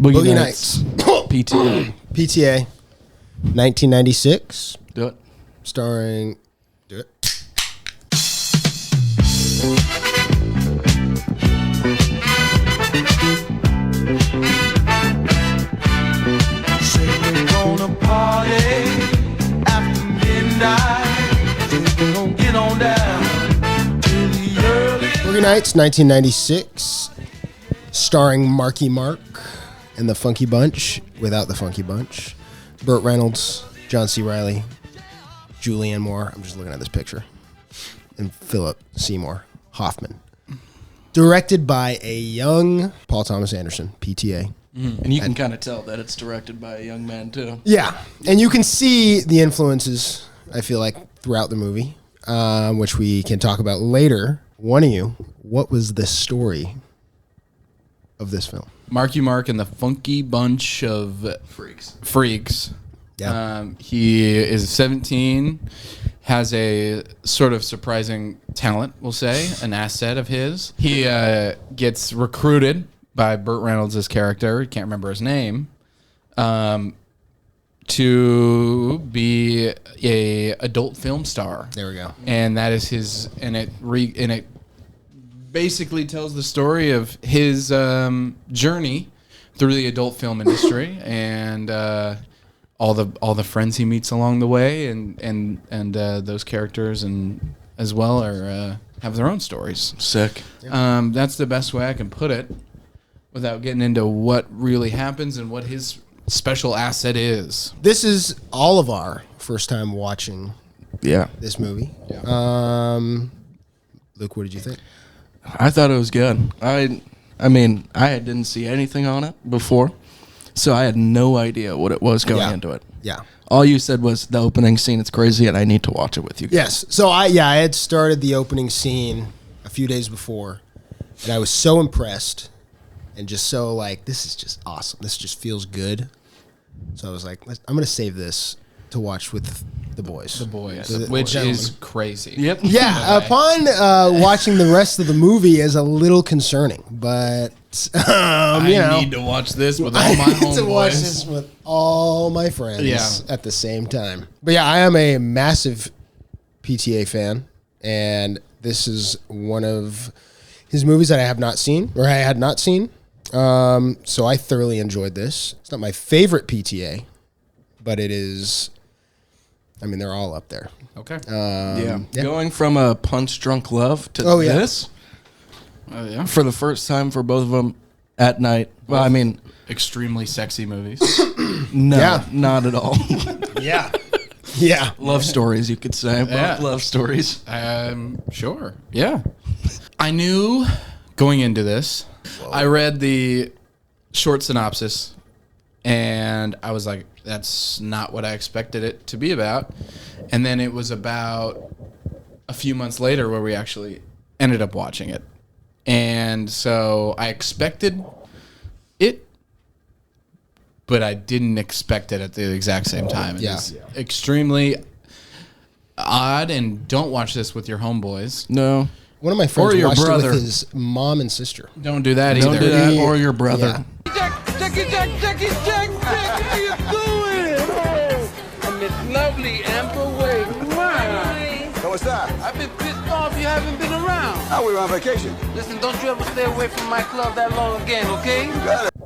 Boogie Nights. PTA. PTA. 1996. Do it. Starring... Do it. Boogie Nights, 1996, starring Marky Mark and the Funky Bunch, without the Funky Bunch. Burt Reynolds, John C. Reilly, Julianne Moore. I'm just looking at this picture. And Philip Seymour Hoffman. Directed by a young Paul Thomas Anderson, PTA. And you can kind of tell that it's directed by a young man, too. Yeah, and you can see the influences, I feel like, throughout the movie, which we can talk about later. One of you, what was the story of this film? Marky Mark and the Funky Bunch of Freaks. Yeah. He is 17, has a sort of surprising talent, we'll say, an asset of his. He gets recruited by Burt Reynolds' character, can't remember his name, to be a adult film star. There we go. And that is his, and it basically tells the story of his journey through the adult film industry and all the friends he meets along the way, and those characters and as well are have their own stories. Sick. That's the best way I can put it, without getting into what really happens and what his special asset is. This is all of our first time watching this movie. Yeah. Luke, what did you think? I thought it was good. I mean, I didn't see anything on it before, so I had no idea what it was going into it. Yeah. All you said was the opening scene, it's crazy, and I need to watch it with you guys. Yes. So I had started the opening scene a few days before, and I was so impressed and just so like, this is just awesome. This just feels good. So I was like, I'm going to save this to watch with the boys. Which is crazy. Yep. Yeah, upon watching the rest of the movie is a little concerning, but I need to watch this with all my I need to watch homeboys. this with all my friends at the same time. But yeah, I am a massive PTA fan, and this is one of his movies that I have not seen, or I had not seen. So I thoroughly enjoyed this. It's not my favorite PTA, but it is. I mean, they're all up there. Okay. Yeah. Going from a Punch Drunk Love to this for the first time for both of them at night. Well, I mean, extremely sexy movies. no, not at all. Yeah. Yeah. Love stories, you could say. Yeah. Both love stories. Sure. Yeah. I knew going into this, I read the short synopsis, and I was like, that's not what I expected it to be about. And then it was about a few months later where we actually ended up watching it. And so I expected it, but I didn't expect it at the exact same time. It's extremely odd, and don't watch this with your homeboys. No. One of my friends your watched brother. it with his mom and sister. Don't do that either. Don't do that, or your brother. Yeah. Jack, how you doing? On this lovely Amber Way. So what's that? I've been pissed off you haven't been around. Oh, we were on vacation. Listen, don't you ever stay away from my club that long again, okay?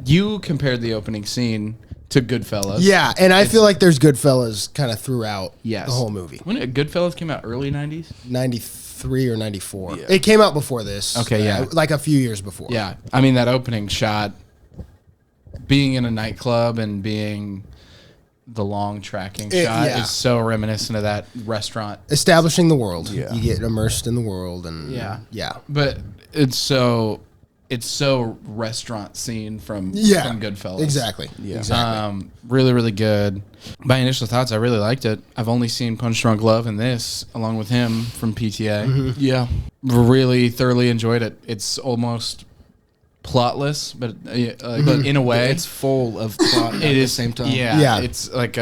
You compared the opening scene to Goodfellas. Yeah, and I feel like there's Goodfellas kind of throughout the whole movie. When Goodfellas came out, early 90s? 93 or 94. Yeah. It came out before this. Okay, yeah. Like a few years before. Yeah. I mean, that opening shot, being in a nightclub and being the long tracking shot is so reminiscent of that restaurant. Establishing the world. Yeah. You get immersed in the world. And yeah. But it's so restaurant scene from Goodfellas. Exactly. Yeah. Exactly. Really, really good. My initial thoughts, I really liked it. I've only seen Punch Drunk Love and this, along with him from PTA. Mm-hmm. Yeah. Really thoroughly enjoyed it. It's almost plotless, but in a way, It's full of plot at the same time. Yeah, Yeah. it's like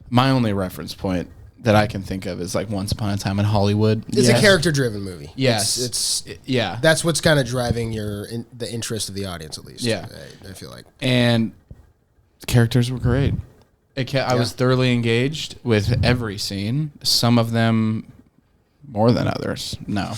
my only reference point that I can think of is like Once Upon a Time in Hollywood. It's a character-driven movie. Yes, it's yeah. That's what's kind of driving the interest of the audience, at least. Yeah, I feel like. And the characters were great. I was thoroughly engaged with every scene. Some of them more than others. No.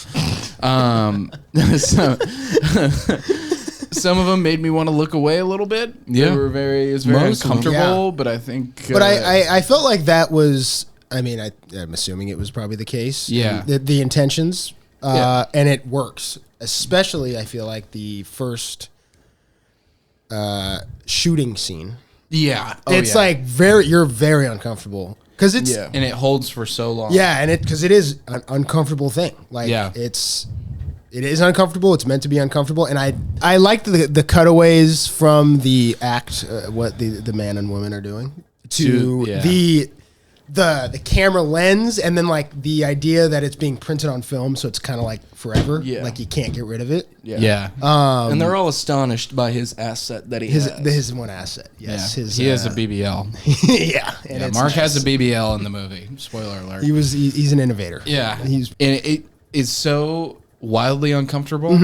Some of them made me want to look away a little bit. Yeah. It was very uncomfortable, but I think... But I felt like that was... I mean, I'm assuming it was probably the case. Yeah. The intentions. And it works. Especially, I feel like, the first shooting scene. Yeah. It's like you're very uncomfortable. Because it's... And it holds for so long. Yeah, and because it is an uncomfortable thing. Like, it is uncomfortable. It's meant to be uncomfortable, and I liked the cutaways from the act, what the man and woman are doing to the camera lens, and then like the idea that it's being printed on film, so it's kind of like forever. Yeah. Like you can't get rid of it. Yeah. And they're all astonished by his asset that he has. His one asset. Yes. Yeah. He has a BBL. Yeah. And Yeah, Mark has a BBL in the movie. Spoiler alert. He's an innovator. Yeah. And it is so wildly uncomfortable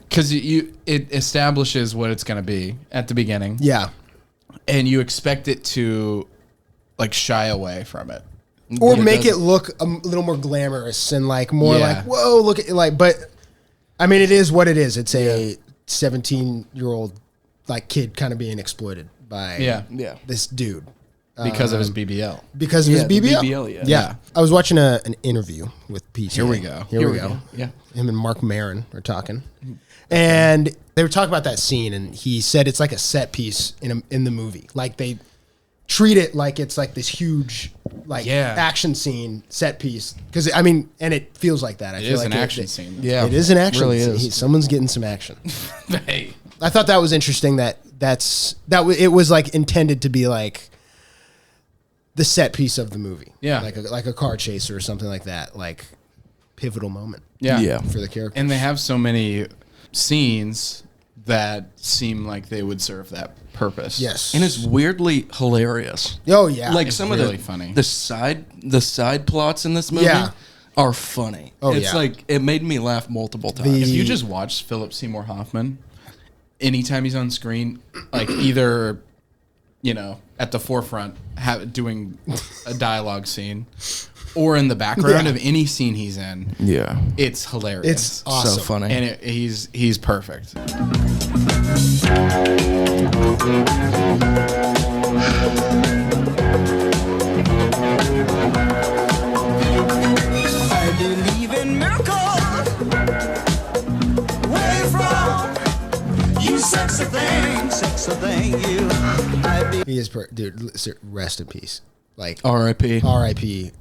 because it establishes what it's going to be at the beginning. Yeah. And you expect it to like shy away from it. Or make it look a little more glamorous and like more like, whoa, look at like, but I mean, it is what it is. It's a 17-year-old like kid kind of being exploited by this dude. Because of his BBL. Because of his BBL? BBL, Yeah. I was watching an interview with Pete. Here we go. Here we go. Yeah. Him and Mark Maron are talking. And they were talking about that scene, and he said it's like a set piece in the movie. Like they treat it like it's like this huge action scene set piece. Because I mean, and it feels like that. It is an action scene. Yeah. It is an action really scene. is. Someone's getting some action. Hey. I thought that was interesting it was like intended to be like the set piece of the movie. Yeah. Like a car chaser or something like that. Like pivotal moment. Yeah. For the character. And they have so many scenes that seem like they would serve that purpose. Yes. And it's weirdly hilarious. Oh yeah. Like It's some really of funny. the side plots in this movie are funny. Oh, it's yeah. like it made me laugh multiple times. If you just watch Philip Seymour Hoffman, anytime he's on screen, like either, at the forefront doing a dialogue scene or in the background of any scene he's in, it's hilarious. It's awesome. So funny. And he's perfect. I believe in miracles. Where you from? You sexy thing, you. He is dude. Rest in peace. Like R.I.P. R.I.P.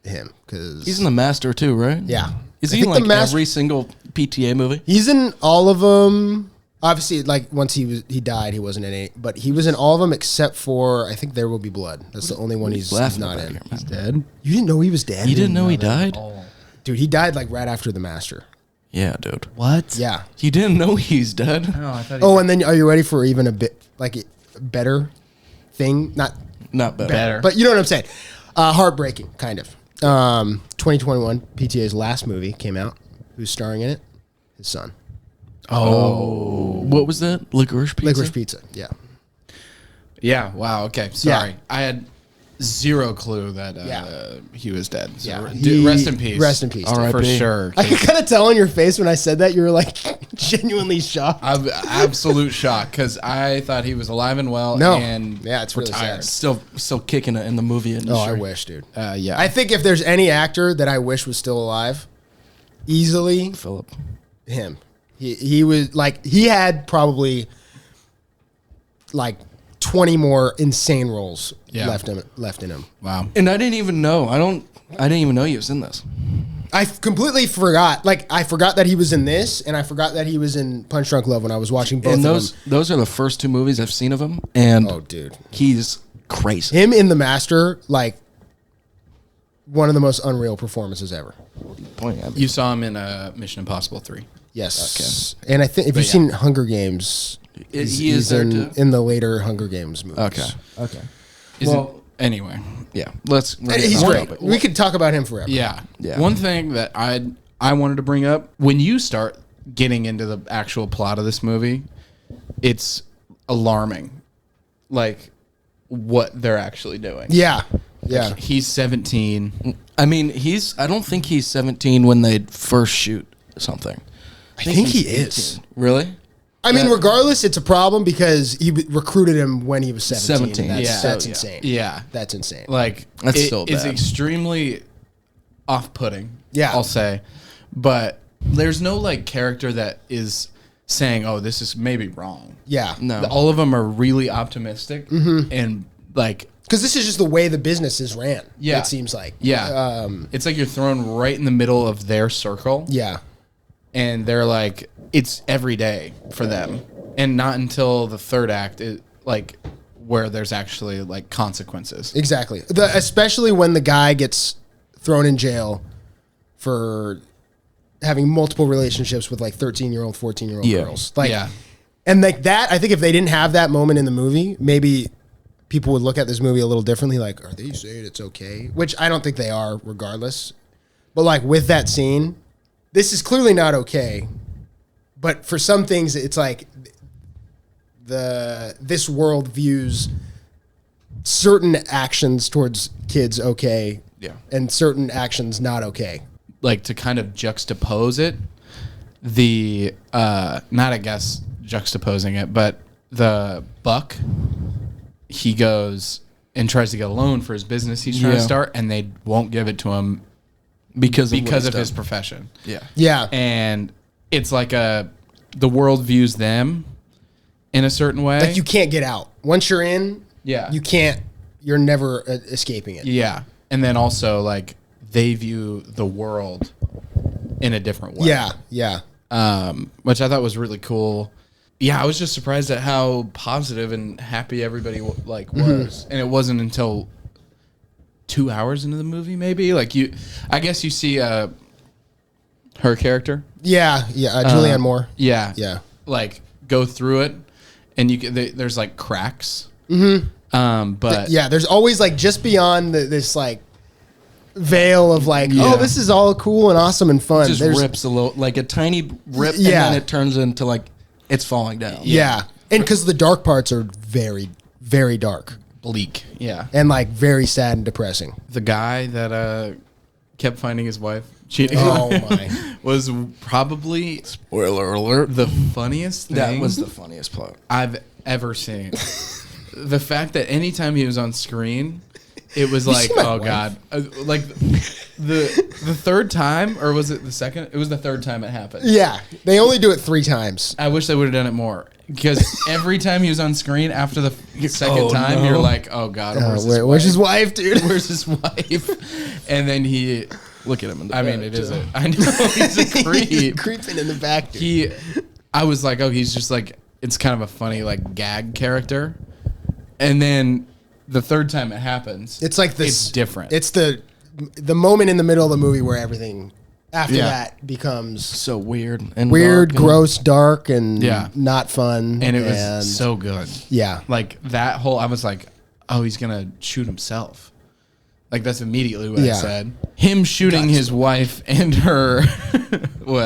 him because He's in The Master too, right? Yeah. Is I he in think like every single PTA movie? He's in all of them. Obviously, like once he died, he wasn't in it, but he was in all of them except for I think There Will Be Blood. That's the only one he's not in. He's dead. You didn't know he was dead? You didn't know he died? Dude, he died like right after The Master. Yeah, dude. What? Yeah. You didn't know he's dead? No, I thought Oh, and then are you ready for even a bit like a better thing? Not better. but you know what I'm saying. Heartbreaking, kind of. 2021, PTA's last movie came out. Who's starring in it? His son. Oh. What was that? Licorice Pizza? Licorice Pizza, yeah. Yeah. Wow. Okay. Sorry. I had zero clue that he was dead. So rest in peace. Rest in peace. All right, for sure. I could kind of tell on your face when I said that you were like genuinely shocked. I'm absolute shock because I thought he was alive and well. No. And Yeah, it's really retired. sad. Still kicking it in the movie industry. Oh, I wish, dude. Yeah. I think if there's any actor that I wish was still alive, easily Philip. him. He was like he had probably like 20 more insane roles left in him. Wow. And I didn't even know. I didn't even know he was in this. I completely forgot. Like I forgot that he was in this, and I forgot that he was in Punch Drunk Love when I was watching both And of them. those are the first two movies I've seen of him. And Oh, dude, he's crazy. him in The Master, like one of the most unreal performances ever. Pointing at me. You saw him in Mission Impossible 3. Yes, and I think if you've seen Hunger Games, He is there too? in the later Hunger Games movies. Okay. Isn't Anyway, Yeah, let's. He's great. We could talk about him forever. yeah. Yeah. One thing that I wanted to bring up, when you start getting into the actual plot of this movie, it's alarming, like what they're actually doing. Yeah. Yeah. Like, he's 17. I mean, I don't think he's 17 when they first shoot something. I think he he's is. 18. Really? I mean, regardless, it's a problem because he recruited him when he was 17. 17. That's insane. Yeah. That's insane. Like, That's it still is bad. extremely off-putting. Yeah. I'll say. But there's no, like, character that is saying, oh, this is maybe wrong. Yeah. No. All of them are really optimistic and, like... Because this is just the way the business is ran. Yeah. It seems like. Yeah. It's like you're thrown right in the middle of their circle. Yeah. And they're like, it's every day for them. And not until the third act, like, where there's actually, like, consequences. Exactly. Especially when the guy gets thrown in jail for having multiple relationships with, like, 13-year-old, 14-year-old girls. Like, yeah. And, like, that, I think if they didn't have that moment in the movie, maybe people would look at this movie a little differently. Like, are they saying it's okay? Which I don't think they are, regardless. But, like, with that scene... This is clearly not okay, but for some things, it's like this world views certain actions towards kids okay, and certain actions not okay. Like, to kind of juxtapose it, not, I guess, juxtaposing it, but the Buck, he goes and tries to get a loan for his business he's trying to start, and they won't give it to him because of his profession. Yeah. Yeah. And it's like the world views them in a certain way. Like you can't get out. Once you're in, you're never escaping it. Yeah. And then also, like, they view the world in a different way. Yeah. Yeah. Which I thought was really cool. Yeah, I was just surprised at how positive and happy everybody was. And it wasn't until 2 hours into the movie, maybe, like I guess you see her character, Julianne Moore, like go through it, and there's like cracks, but there's always like just beyond this like veil of like, oh, this is all cool and awesome and fun. Just rips a little, like a tiny rip, and then it turns into like it's falling down. Yeah, and because the dark parts are very, very dark. Bleak, and like very sad and depressing. The guy that kept finding his wife cheating was probably, spoiler alert, the funniest thing. That was the funniest plot I've ever seen. The fact that anytime he was on screen, it was like, oh god, like the third time, or was it the second? It was the third time it happened. Yeah, they only do it 3 times. I wish they would have done it more, because every time he was on screen after the second time, you're like, oh god, where's his wife, dude? Where's his wife? And then he look at him in the I back, mean, it is a, I know he's a creep. Creeping in the back, dude. I was like, oh, he's just like, it's kind of a funny like gag character, and then the third time it happens, it's like this. It's different. It's the moment in the middle of the movie where everything after that becomes so weird, gross, dark, and not fun. And it was so good. Yeah, like that whole. I was like, oh, he's gonna shoot himself. Like that's immediately what I said. Him shooting his wife and her, the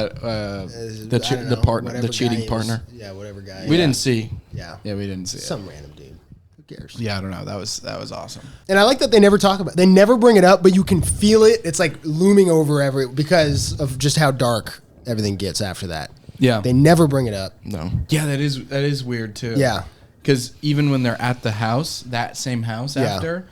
partner, the cheating partner. Yeah, whatever guy. We didn't see. Yeah, we didn't see some random dude. Cares. Yeah, I don't know. That was awesome. And I like that they never talk about it. They never bring it up, but you can feel it. It's like looming over because of just how dark everything gets after that. Yeah. They never bring it up. No. Yeah, that is weird too. Yeah. Because even when they're at the house, that same house after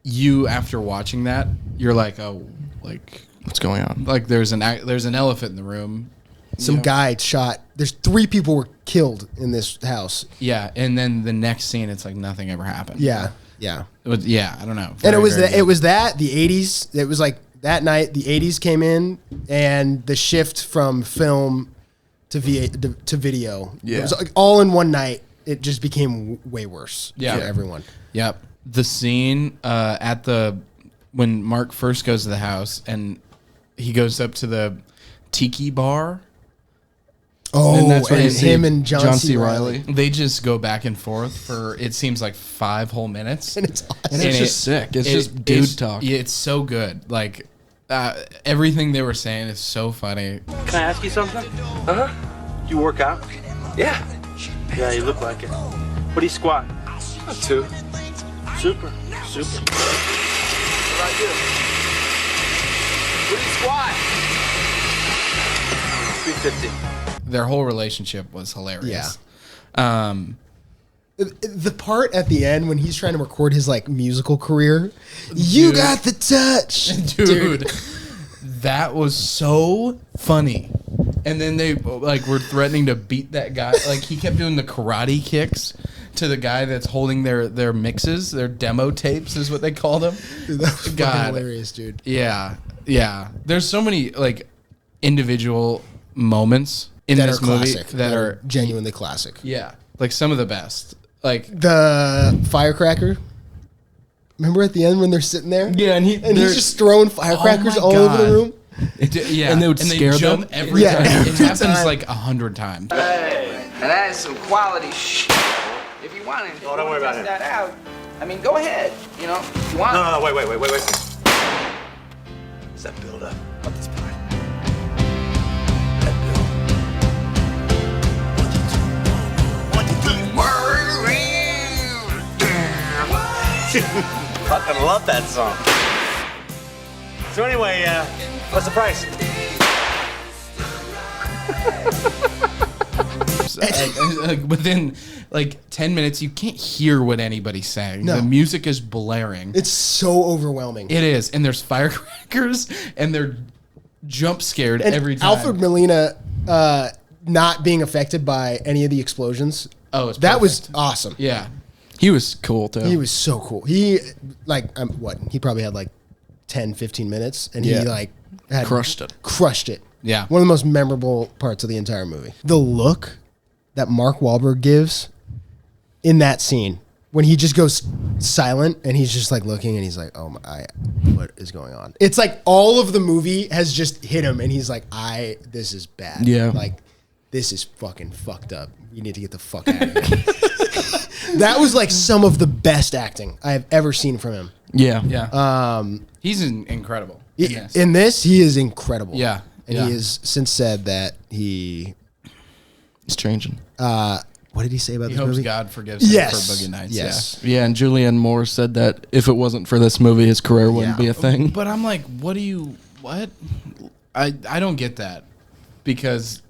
watching that, you're like, oh, like what's going on? Like there's an elephant in the room. Some guy shot. There's 3 people were killed in this house. Yeah, and then the next scene, it's like nothing ever happened. Yeah. It was, I don't know. And it was the 80s. It was like that night the 80s came in, and the shift from film to video. Yeah. It was like all in one night. It just became way worse for everyone. Yep. The scene when Mark first goes to the house and he goes up to the tiki bar. Oh, and that's where you see him and John C. Reilly. They just go back and forth for, it seems like 5 whole minutes. And it's awesome. And it's just sick. It's just dude talk. Yeah, it's so good. Like, everything they were saying is so funny. Can I ask you something? Uh-huh. You work out? Yeah. Yeah, you look like it. What do you squat? 2. Super. Super. What about you? What do you squat? 350. Their whole relationship was hilarious. Yeah. The part at the end when he's trying to record his like musical career, you got the touch, dude. That was so funny. And then they like were threatening to beat that guy. Like he kept doing the karate kicks to the guy that's holding their mixes, their demo tapes is what they call them. Dude, that was fucking hilarious, dude. Yeah, yeah. There's so many like individual moments in this movie that are genuinely classic. Yeah, like some of the best. Like the firecracker. Remember at the end when they're sitting there? Yeah, and he's just throwing firecrackers all over the room. Yeah, and they would scare them every time. It happens like 100 times. Hey, and that is some quality shit. If you want to, don't worry about it. That out. I mean, go ahead. You know, if you want. No, wait. What's that build up? What this part? Fucking love that song. So anyway, what's the price? Within like 10 minutes, you can't hear what anybody's saying. No. The music is blaring. It's so overwhelming. It is, and there's firecrackers, and they're jump scared and every time. Alfred Molina not being affected by any of the explosions. Oh, it's that was perfect. awesome. Yeah. He was cool too. He was so cool. He like he probably had like 10, 15 minutes, and he like had crushed it. Crushed it. Yeah. One of the most memorable parts of the entire movie. The look that Mark Wahlberg gives in that scene when he just goes silent and he's just like looking and he's like, "Oh my, what is going on?" It's like all of the movie has just hit him, and he's like, this is bad. Yeah. Like this is fucking fucked up. We need to get the fuck out of here." That was like some of the best acting I have ever seen from him. Yeah. Yeah. He's incredible. In this, he is incredible. Yeah. And he has since said that he's changing. What did he say about this hopes movie? God forgives him for Boogie Nights. Yes. Yeah, and Julianne Moore said that if it wasn't for this movie, his career wouldn't be a thing. But I'm like, what? I don't get that because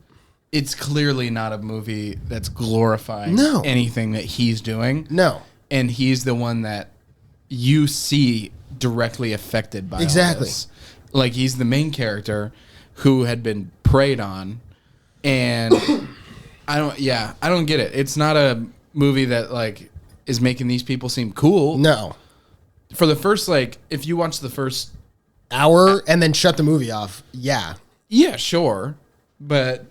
it's clearly not a movie that's glorifying anything that he's doing. No. And he's the one that you see directly affected by all this. Like he's the main character who had been preyed on, and I don't get it. It's not a movie that like is making these people seem cool. No. For the first if you watch the first hour and then shut the movie off, yeah, sure, but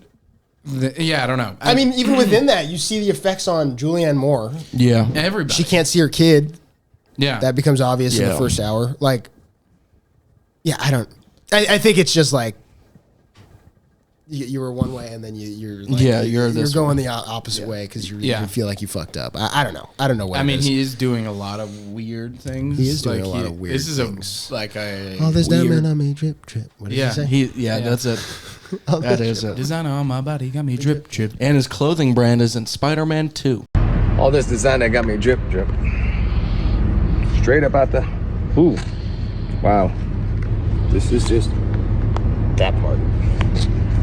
I don't know. I mean, even within that, you see the effects on Julianne Moore. Yeah, everybody. She can't see her kid. Yeah, that becomes obvious in the first hour. Like, I think it's just like you were one way and then you're going the opposite way because you feel like you fucked up. I don't know. I don't know what. I mean, he is doing a lot of weird things. He is doing a lot of weird things. This is all this diamond on me, drip, drip. What did he say? That's it. That is it. Designer on my body got me drip, drip. And his clothing brand is in Spider-Man 2. All this designer got me drip, drip. Straight up out the... Ooh. Wow. This is just that part.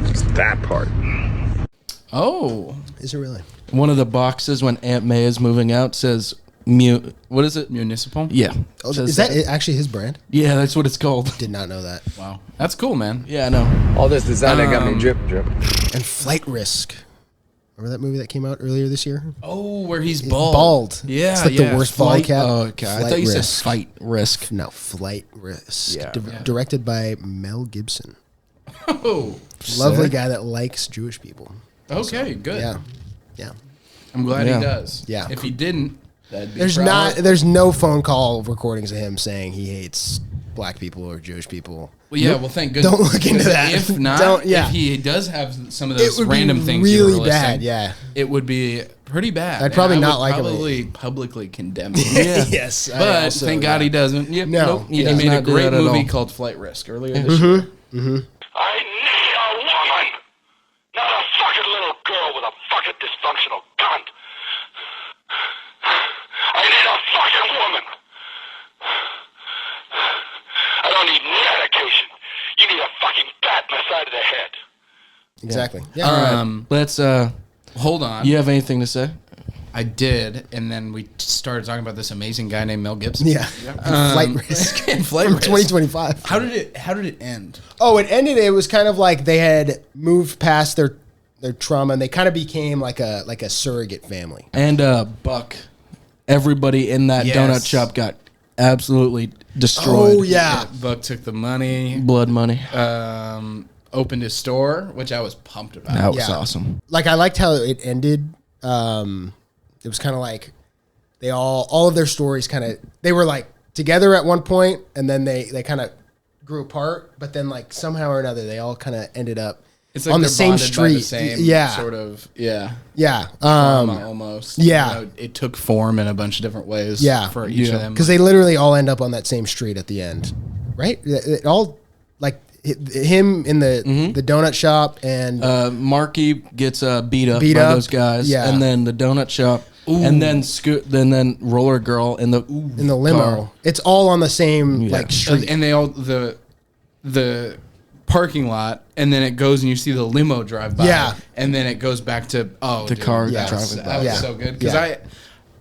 Just that part. Oh. Is it really? One of the boxes when Aunt May is moving out says... what is it? Municipal? Yeah. Oh, is that actually his brand? Yeah, that's what it's called. Did not know that. Wow. That's cool, man. Yeah, I know. All this designer got me drip, drip. And Flight Risk. Remember that movie that came out earlier this year? Oh, where he's bald. Bald. Yeah, it's like the worst bald cap. Oh, okay. I thought you said Fight Risk. No, Flight Risk. Yeah. Directed by Mel Gibson. Oh. Lovely guy that likes Jewish people. Okay, good. Yeah. I'm glad he does. Yeah. If he didn't, that'd be There's no phone call recordings of him saying he hates black people or Jewish people. Well, yeah. Well, thank goodness. Don't look into that. If not, if he does have some of those random things, really you were listing, bad. Yeah, it would be pretty bad. I'd probably not like him. Probably publicly condemn him. Yes, but thank God he doesn't. Yep, No, he made a great movie called Flight Risk earlier this year. I need a woman, not a fucking little girl with a fucking dysfunctional cunt. I need a fucking woman. I don't need medication. You need a fucking bat in the side of the head. Exactly. Yeah. Let's hold on. You have anything to say? I did, and then we started talking about this amazing guy named Mel Gibson. Yeah. Flight Risk. And Flight From Risk. 2025. How did it end? Oh, it ended. It was kind of like they had moved past their trauma, and they kind of became like a surrogate family. And Buck, everybody in that donut shop got absolutely destroyed. Oh yeah. Buck took the money, Blood money. opened his store, which I was pumped about. That was awesome. Like I liked how it ended. It was kind of like they all of their stories they were like together at one point, and then they kind of grew apart, but then like somehow or another they all kind of ended up It's like on the they're same bonded by the street. same sort of Yeah. trauma almost. yeah. You know, it took form in a bunch of different ways. Yeah. For each of them, Because they literally all end up on that same street at the end, right? It all like him in the donut shop, and Marky gets beat up Beat by up. those guys, Yeah. and then the donut shop, and then then Roller Girl in the limo. car. It's all on the same like street. and they all the parking lot, and then it goes and you see the limo drive by. Yeah. And then it goes back to The car Yeah. driving That by. was Yeah. so good because Yeah.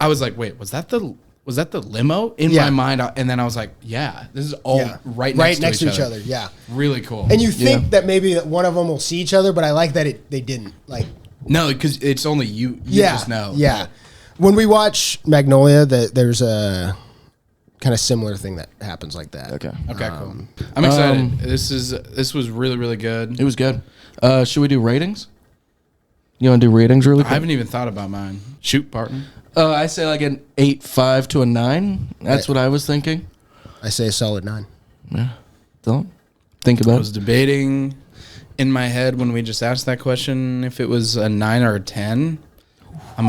I was like, wait, was that the limo in Yeah. my mind? And then I was like, yeah, this is all Yeah. right next to each other. Yeah. Really cool. And you think that maybe that one of them will see each other, but I like that they didn't. Like, no, because it's only you just know. Yeah. When we watch Magnolia, there's a kind of similar thing that happens like that. Okay. Okay, cool. I'm excited. This was really, really good. It was good. Should we do ratings? You want to do ratings really I quick? haven't even thought about mine. Shoot, partner. I say like an 8.5 to a 9. That's what I was thinking. I say a solid 9. Yeah. Don't think I about was it. debating in my head when we just asked that question if it was a 9 or a 10. I'm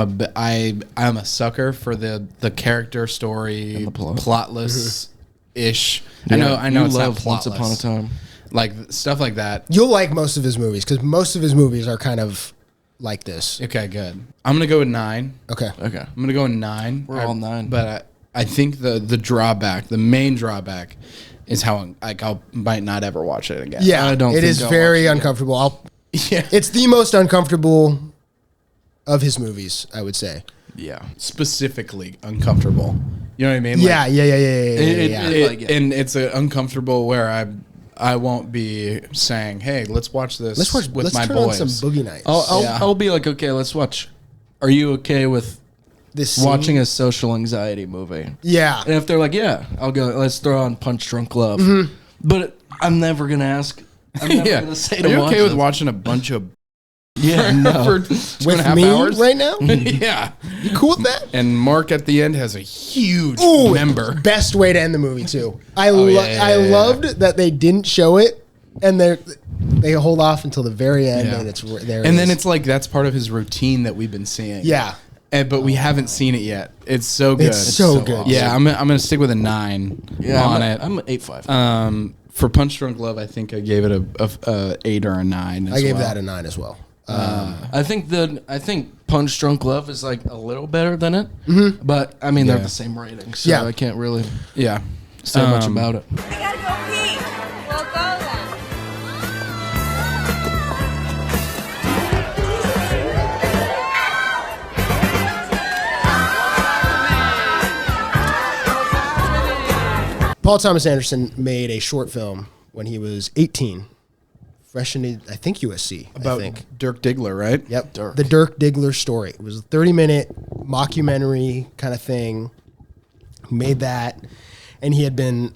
a sucker for the character story, And the plot. plotless ish. Yeah, I know you it's not love plotless. Once Upon a Time. Like stuff like that. You'll like most of his movies because most of his movies are kind of like this. Okay, good. I'm gonna go with 9. Okay. Okay. I'm gonna go with 9. We're all 9. But I think the drawback, the main drawback, is how I might not ever watch it again. Yeah, I don't it think is I'll very watch it uncomfortable. Yeah. It's the most uncomfortable of his movies, I would say. Yeah. Specifically uncomfortable. You know what I mean? Yeah. And it's uncomfortable where I won't be saying, "Hey, let's watch this with my turn boys." on some Boogie Nights. I'll be like, okay, let's watch. Are you okay with This scene? watching a social anxiety movie? Yeah. And if they're like, yeah, I'll go. Let's throw on Punch Drunk Love. But I'm never gonna ask. I'm never gonna say Are to you watch okay with this. watching a bunch of Yeah, no. for 2.5 With me hours right now? yeah. You cool with that? And Mark at the end has a huge Ooh, member. best way to end the movie too. I yeah. loved that they didn't show it, and they hold off until the very end, and it's there. And then it's like that's part of his routine that we've been seeing. yeah, But we haven't seen it yet. It's so good. it's so good. awesome. Yeah, I'm gonna stick with a 9 on it. I'm 8.5. For Punch Drunk Love, I think I gave it a 8 or a 9. I gave that a 9 as well. I think Punch Drunk Love is like a little better than it, but I mean they're the same rating, so Yeah. I can't really Yeah. say much about it. I gotta go pee. We'll go then. Paul Thomas Anderson made a short film when he was 18, fresh in, I think, USC. About I think. Dirk Diggler, right? Yep, the Dirk Diggler story. It was a 30-minute mockumentary kind of thing. He made that, and he had been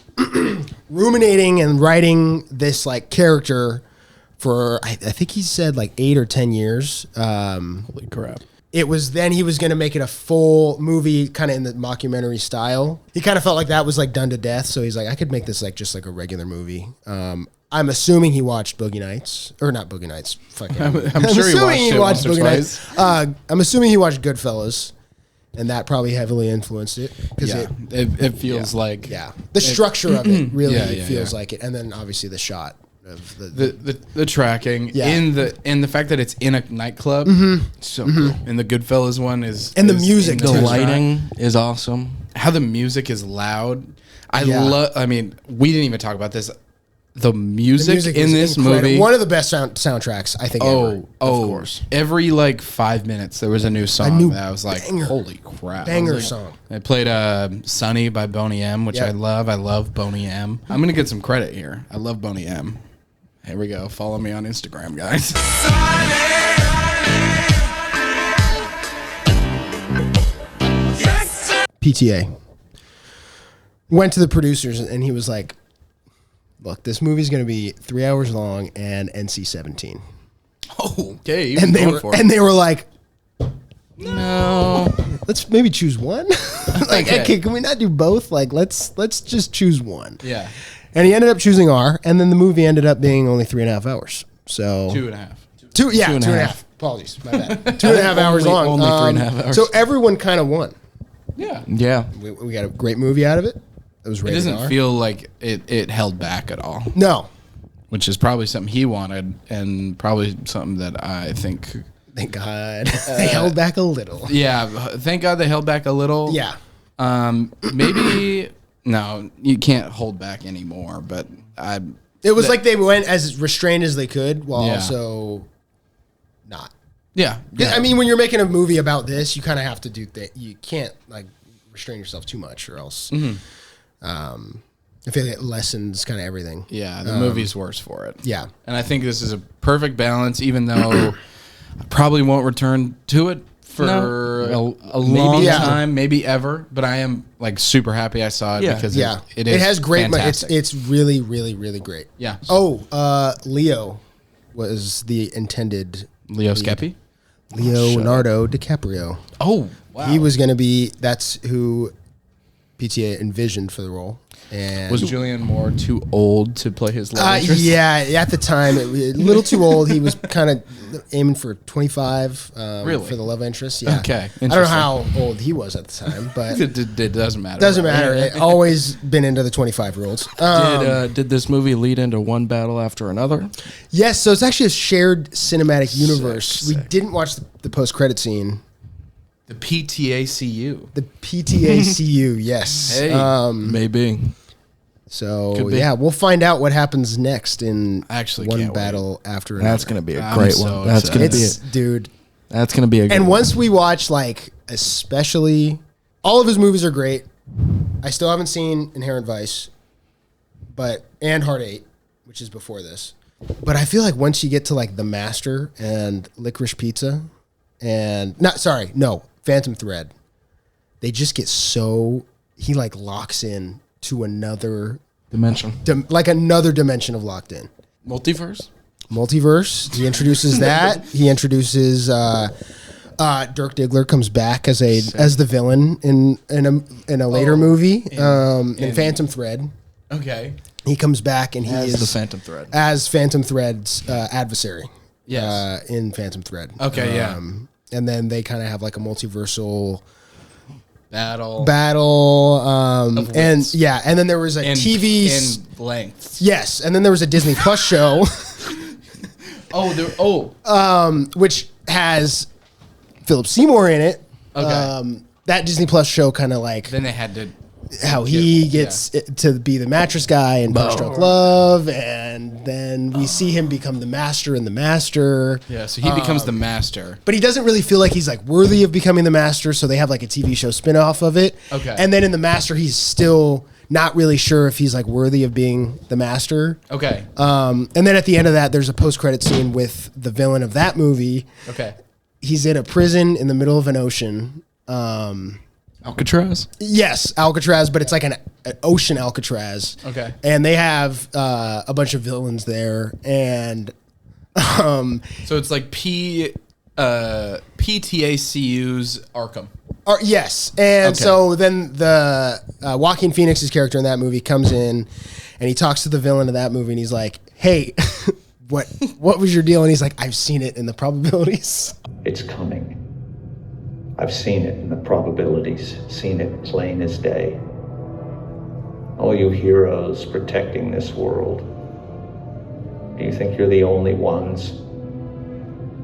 ruminating and writing this like character for I think he said like 8 or 10 years. Holy crap. it was then he was going to make it a full movie kind of in the mockumentary style. He kind of felt like that was like done to death. So he's like, I could make this like just like a regular movie. I'm assuming he watched Boogie Nights, or not Boogie Nights. Fucking, I'm sure he watched it Boogie once or Nights. I'm assuming he watched Goodfellas, and that probably heavily influenced it. It feels like the structure of it really feels like it, and then obviously the shot of the tracking in the fact that it's in a nightclub. So cool. And the Goodfellas one is the music, the lighting is awesome. How the music is loud. I love. I mean, we didn't even talk about this. The music in this movie, one of the best soundtracks I think ever. Of course. Every like 5 minutes there was a new song that I was like, holy crap. Banger song. I played Sunny by Boney M, which I love. I love Boney M. I'm going to get some credit here. I love Boney M. Here we go. Follow me on Instagram, guys. PTA. Went to the producers and he was like, look, this movie's going to be 3 hours long and NC-17. Oh, okay. And they were like, no. Let's maybe choose one. Like, okay, can we not do both? Like, let's just choose one. Yeah. And he ended up choosing R, and then the movie ended up being only 3.5 hours. So 2.5. 2.5. Apologies, my bad. 2.5 hours long. Only 3.5 hours. So everyone kind of won. Yeah. Yeah. We got a great movie out of it. It was rated It doesn't R. feel like it held back at all. No. Which is probably something he wanted, and probably something that I think. Thank God they held back a little. Yeah, thank God they held back a little. Yeah. Maybe no, you can't hold back anymore. But it was like they went as restrained as they could, while also not. Yeah. I mean, when you're making a movie about this, you kind of have to do that. You can't like restrain yourself too much, or else. I feel like it lessens kind of everything. Yeah, the movie's worse for it. Yeah. And I think this is a perfect balance, even though I probably won't return to it for a long time, maybe ever. But I am like super happy I saw it because it has great. It's really, really, really great. Yeah. Oh, Leo was the intended Leo Skeppy? Leonardo DiCaprio. Oh, wow. He was going to be. That's who PTA envisioned for the role. And was Julianne Moore too old to play his love interest? Yeah, at the time, a little too old. He was kind of aiming for 25 for the love interest. Yeah. Okay. I don't know how old he was at the time, but it doesn't matter. Doesn't matter. It always been into the 25-year-olds. Did this movie lead into one battle after another? Yes, so it's actually a shared cinematic universe. We didn't watch the post-credit scene. The PTACU. The PTACU, yes. Hey, maybe. So, we'll find out what happens next in one battle after another. That's going to be a great one. That's going to be it. Dude. That's going to be a good And one. once we watch, like, especially, all of his movies are great. I still haven't seen Inherent Vice, and Heart 8, which is before this. But I feel like once you get to, like, The Master and Licorice Pizza Phantom Thread, they just get so, he, like, locks in to another dimension, another dimension of locked in. Multiverse. He introduces that. He introduces Dirk Diggler comes back as the villain in a later movie in Phantom Thread. Okay, he comes back and he is the Phantom Thread as Phantom Thread's adversary. Yes, in Phantom Thread. Okay, and then they kind of have like a multiversal battle, and then there was a TV in length. Yes, and then there was a Disney Plus show. Which has Philip Seymour in it. Okay, that Disney Plus show kind of like then they had to how he gets to be the mattress guy in Punch-Drunk Love, and then we see him become the master in The Master. Yeah, so he becomes the master. But he doesn't really feel like he's like worthy of becoming the master, so they have like a TV show spin-off of it. Okay. And then in The Master, he's still not really sure if he's like worthy of being the master. Okay. And then at the end of that, there's a post-credit scene with the villain of that movie. Okay. He's in a prison in the middle of an ocean. Alcatraz? Yes, Alcatraz, but it's like an ocean Alcatraz. Okay. And they have a bunch of villains there, and so it's like PTACU's Arkham. Yes, and so then the Joaquin Phoenix's character in that movie comes in, and he talks to the villain of that movie, and he's like, "Hey, what was your deal?" And he's like, "I've seen it in the probabilities. It's coming. I've seen it in the probabilities, seen it plain as day. All you heroes protecting this world. Do you think you're the only ones?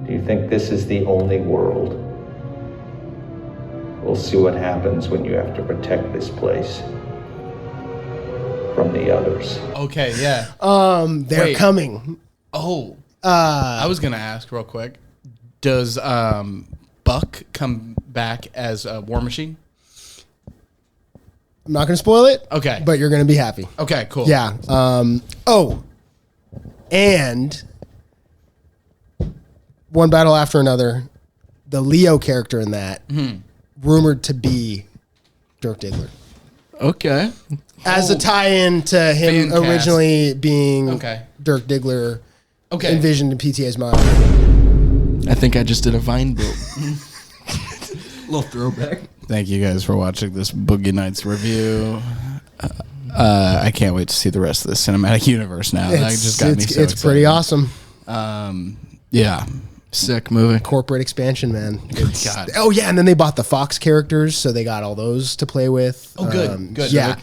Do you think this is the only world? We'll see what happens when you have to protect this place from the others." Okay, yeah. They're coming. Oh. I was going to ask real quick. Does Buck come back as a War Machine? I'm not going to spoil it. Okay. But you're going to be happy. Okay, cool. Yeah. And one battle after another, the Leo character in that, rumored to be Dirk Diggler. Okay. As a tie-in to him originally being Dirk Diggler, envisioned in PTA's mind. I think I just did a Vine build. Little throwback. Thank you guys for watching this Boogie Nights review. I can't wait to see the rest of the cinematic universe now. That just got me so It's excited. pretty awesome. Yeah. Sick movie. Corporate expansion, man. God. Oh, yeah, and then they bought the Fox characters, so they got all those to play with. Oh, good. Good. Yeah.